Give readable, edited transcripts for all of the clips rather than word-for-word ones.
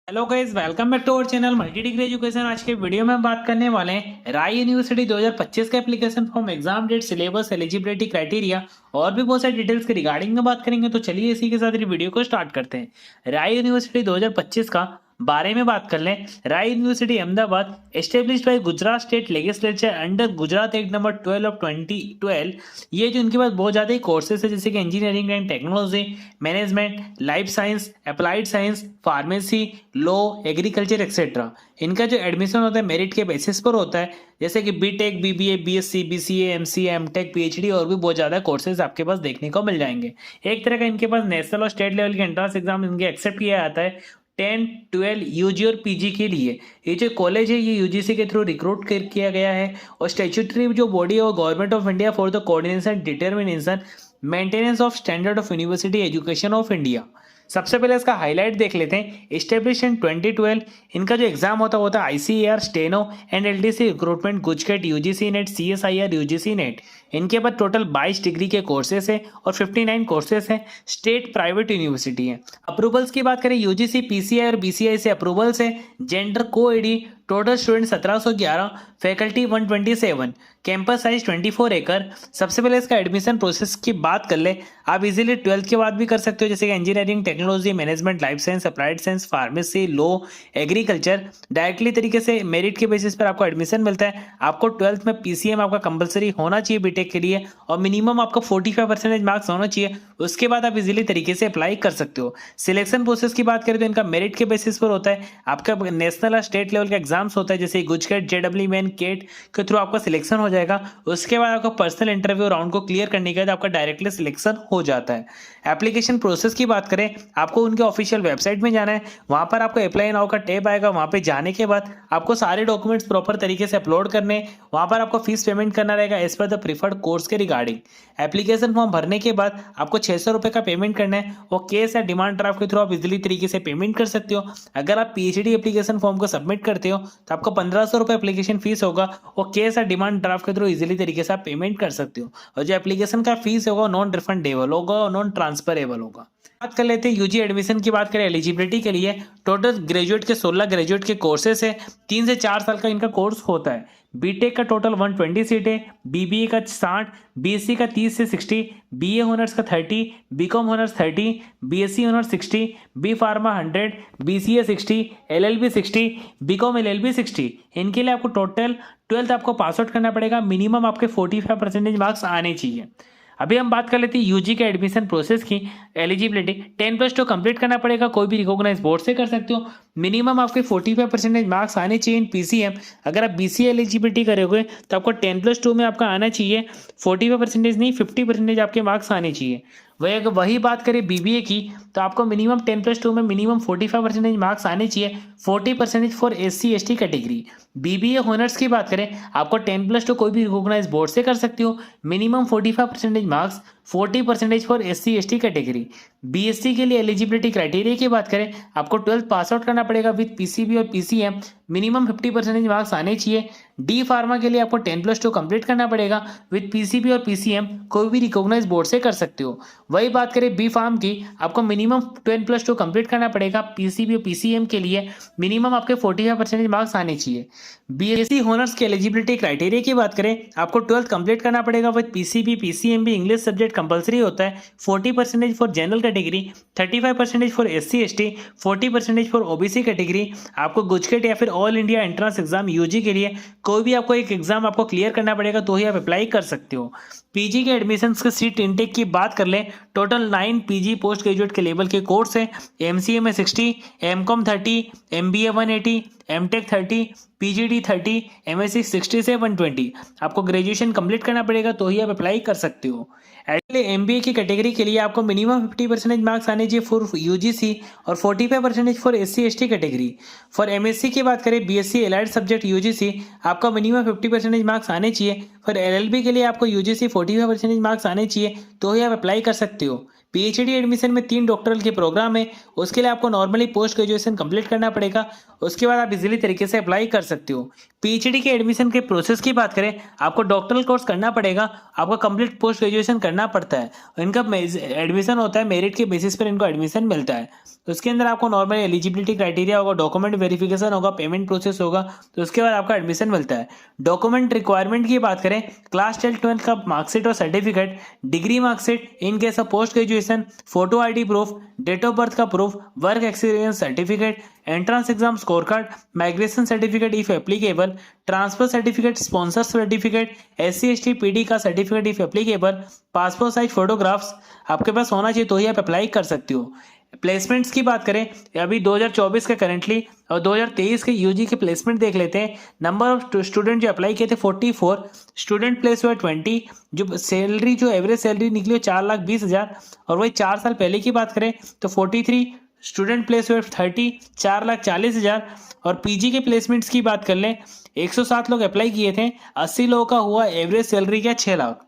Hello guys, welcome back to our channel multi degree education. आज के video में हम बात करने वाले हैं राय यूनिवर्सिटी 2025 का application form, exam date, syllabus, eligibility criteria और भी बहुत सारी डिटेल्स के रिगार्डिंग में बात करेंगे। तो चलिए इसी के साथ ये वीडियो को स्टार्ट करते हैं। राय यूनिवर्सिटी 2025 का बारे में बात कर लें। Rai university Ahmedabad established by Gujarat state legislature under Gujarat act number 12 of 2012। ये जो इनके पास बहुत ज़्यादा ही कोर्सेज है, जैसे कि engineering and technology, management, life science, applied science, pharmacy, law, agriculture etcetera. इनका जो एडमिशन होता है मेरिट के बेसिस पर होता है, जैसे कि BTech, BBA, BSc, BCA, MCA, MTech, PhD और भी बहुत ज़्यादा कोर्सेज आपके पास देखने को मिल जाएंगे। एक तरह का इनके पास नेशनल और स्टेट लेवल के एंट्रेंस एग्जाम इनके एक्सेप्ट किया जाता है 10, 12, यूजी और पीजी के लिए। ये जो कॉलेज है ये यूजीसी के थ्रू रिक्रूट किया गया है और स्टैट्यूटरी जो बॉडी है वो government of India for the coordination, determination, maintenance of standard of university education of India. सबसे पहले इसका हाईलाइट देख लेते हैं। Establish in 2012। इनका जो एग्जाम होता है ICAR, steno and LDC recruitment, GUJCET, UGC net, CSIR, UGC net. इनके पास टोटल 22 डिग्री के कोर्सेस है और 59 कोर्सेस हैं। स्टेट प्राइवेट यूनिवर्सिटी है। अप्रूवल्स की बात करें, यूजीसी, पीसीआई और बीसीआई से अप्रूवल्स है। Gender coed, total student 1711, faculty 127, campus size 24 एकड़। सबसे पहले इसका एडमिशन प्रोसेस की बात कर ले। आप इजीली 12th के बाद भी कर सकते हो, जैसे कि engineering, technology, management, life science, applied science, pharmacy, law, agriculture. Directly तरीके से मेरिट के बेसिस पर आपको एडमिशन मिलता है। आपको 12th में पीसीएम आपका कंपलसरी होना चाहिए बीटेक के लिए और मिनिमम आपका 45% मार्क्स होना चाहिए। उसके बाद आप इजीली तरीके से अप्लाई कर सकते हो। सिलेक्शन प्रोसेस की बात करें तो इनका मेरिट के बेसिस पर होता है। आपका नेशनल और स्टेट लेवल का एग्जाम्स होता है, जैसे गुजकेट, जेडब्ल्यू मेन, केट के थ्रू आपका सिलेक्शन हो जाएगा। उसके बाद आपका पर्सनल इंटरव्यू राउंड को क्लियर करने के बाद आपका डायरेक्टली सिलेक्शन हो जाता है। एप्लीकेशन प्रोसेस की बात करें, आपको उनके ऑफिशियल वेबसाइट में जाना है। वहां पर आपको अप्लाई नाउ का टैब आएगा। वहां पे जाने के बाद आपको सारे डॉक्यूमेंट्स प्रॉपर तरीके से अपलोड करने। वहां पर आपको फीस पेमेंट करना रहेगा as per the preferred course के रिगार्डिंग। एप्लीकेशन फॉर्म भरने के बाद आपको 600 रुपये का पेमेंट करना है। वो केस या डिमांड ड्राफ्ट के थ्रू आप इजिली तरीके से पेमेंट कर सकते हो। अगर आप पीएचडी एप्लीकेशन फॉर्म को सबमिट करते हो तो आपको 1500 रुपये एप्लीकेशन फीस होगा। वो केस या डिमांड ड्राफ्ट के थ्रू इजिली तरीके से आप पेमेंट कर सकते हो। और जो एप्लीकेशन का फीस होगा नॉन रिफंडेबल होगा और नॉन ट्रांसफरेबल होगा। बात कर लेते हैं यूजी एडमिशन की। बात करें एलिजिबिलिटी के लिए, टोटल ग्रेजुएट के 16 ग्रेजुएट के कोर्सेस है। 3 से 4 साल का इनका कोर्स होता है। बीटेक का टोटल 120 सीट है, बीबीए का 60, बीएससी का 30 से 60, बीए ऑनर्स का 30, BCom honours 30, BSc honours 60, B pharma 100, BCA 60, LLB 60, BCom LLB 60। इनके लिए आपको टोटल 12th आपको पास आउट करना पड़ेगा। मिनिमम आपके 45% मार्क्स आने चाहिए। अभी हम बात कर लेते हैं यूजी के एडमिशन प्रोसेस की। एलिजिबिलिटी 10+2 कंप्लीट करना पड़ेगा। कोई भी रिकॉग्नाइज बोर्ड से कर सकते हो। मिनिमम आपके 45% मार्क्स आने चाहिए इन पीसीएम। अगर आप बीसीए एलिजिबिलिटी करोगे तो आपको 10+2 में आपका आना चाहिए 45% नहीं, 50% आपके मार्क्स आने चाहिए। वही बात करें बीबीए की तो आपको मिनिमम 10+2 में मिनिमम 45% मार्क्स आने चाहिए। 40% for SC ST category. BBA honours की बात करें, आपको 10+2 कोई भी रिकॉग्नाइज बोर्ड से कर सकते हो। Minimum 45% marks, 40% for SC ST category. BSc के लिए एलिजिबिलिटी क्राइटेरिया की बात करें, आपको 12th पास आउट करना पड़ेगा विद पीसीबी और पीसीएम। मिनिमम 50% मार्क्स आने चाहिए। डी फार्मा के लिए आपको 10+2 कंप्लीट करना पड़ेगा विद पीसीबी और पीसीएम। कोई भी रिकॉग्नाइज बोर्ड से कर सकते हो। वही बात करें बी फार्म की, आपको मिनिमम 10+2 कंप्लीट करना पड़ेगा पीसीबी और पीसीएम के लिए। मिनिमम आपके 45% मार्क्स आने चाहिए। बीएससी ऑनर्स के एलिजिबिलिटी क्राइटेरिया की बात करें, आपको 12th कंप्लीट करना पड़ेगा विद पीसीबी, पीसीएम भी इंग्लिश सब्जेक्ट कंपलसरी होता है। 40% for general category, 35% for SC ST, 40% for OBC category. आपको गुजकेट या फिर all India entrance exam UG के लिए कोई भी आपको एक एग्जाम आपको क्लियर करना पड़ेगा तो ही आप अप्लाई कर सकते हो। पीजी के एडमिशन्स के सीट इनटेक की बात कर लें, टोटल 9 पीजी पोस्ट ग्रेजुएट के लेवल के कोर्स है। एमसीए में 60, MCom 30, MBA 180, MTech 30, PGD 30, MSc 60 से 120। आपको ग्रेजुएशन कंप्लीट करना पड़ेगा तो ही आप अप्लाई कर सकते हो। एक्चुअली एमबीए की कैटेगरी के लिए आपको मिनिमम 50% मार्क्स आने चाहिए फॉर यूजीसी और 45% for SC ST category. For MSc की बात करें, बीएससी एलाइड सब्जेक्ट यूजीसी, आपका मिनिमम 50% मार्क्स आने चाहिए। फॉर एलएलबी के लिए आपको यूजीसी 45% मार्क्स आने चाहिए तो ही आप अप्लाई कर सकते हो। पीएचडी एडमिशन में 3 डॉक्टरल के प्रोग्राम है, उसके लिए आपको नॉर्मली पोस्ट ग्रेजुएशन कंप्लीट करना पड़ेगा, उसके बाद आप इजीली तरीके से अप्लाई कर सकते हो। पीएचडी के एडमिशन के प्रोसेस की बात करें, आपको डॉक्टरल कोर्स करना पड़ेगा, आपको कंप्लीट पोस्ट ग्रेजुएशन करना पड़ता है, इनका एडमिशन होता है मेरिट के बेसिस पर इनको एडमिशन मिलता है। तो उसके अंदर आपको नॉर्मल एलिजिबिलिटी क्राइटेरिया होगा, डॉक्यूमेंट वेरिफिकेशन होगा, पेमेंट प्रोसेस होगा, तो उसके बाद आपका एडमिशन मिलता है। डॉक्यूमेंट रिक्वायरमेंट की बात करें, क्लास 12 का मार्कशीट और certificate, degree marksheet in case of post graduation, photo ID proof, date of birth का proof, work experience certificate, entrance exam score card, migration certificate if applicable, transfer certificate, sponsor certificate, SC/ST PD का certificate if applicable, passport size photographs आपके पास होना चाहिए तो ही आप apply कर सकते हो। प्लेसमेंट्स की बात करें, अभी 2024 के करंटली और 2023 के यूजी के प्लेसमेंट देख लेते हैं। नंबर ऑफ स्टूडेंट जो अप्लाई किए थे 44, स्टूडेंट प्लेस हुआ 20, जो सैलरी जो एवरेज सैलरी निकली हो 4,20,000, और वही 4 साल पहले की बात करें तो 43, स्टूडेंट प्लेस हुए 30, 4,40,000। और पीजी के प्लेसमेंट्स की बात कर लें, 107 लोग अप्लाई किए थे, 80 लोगों का हुआ एवरेज सैलरी क्या 6 लाख।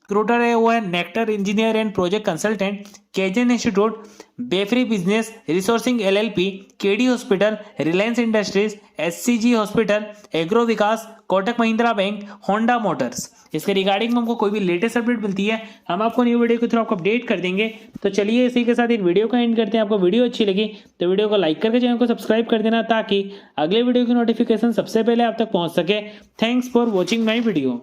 रिक्रूटर है वो है nectar engineer and project consultant, केजन इंस्टीट्यूट, बेफरी business resourcing LLP, KD hospital, Reliance industries, SCG hospital, agro Vikas, Kotak Mahindra bank, Honda motors. इसके रिगार्डिंग हमको कोई भी लेटेस्ट अपडेट मिलती है हम आपको न्यू वीडियो के थ्रू आपको अपडेट कर देंगे। तो चलिए इसी के साथ एक वीडियो का एंड करते हैं। आपको वीडियो अच्छी लगी तो वीडियो को लाइक करके चैनल को सब्सक्राइब कर देना ताकि अगले वीडियो की नोटिफिकेशन सबसे पहले आप तक पहुंच सके। Thanks for watching my video.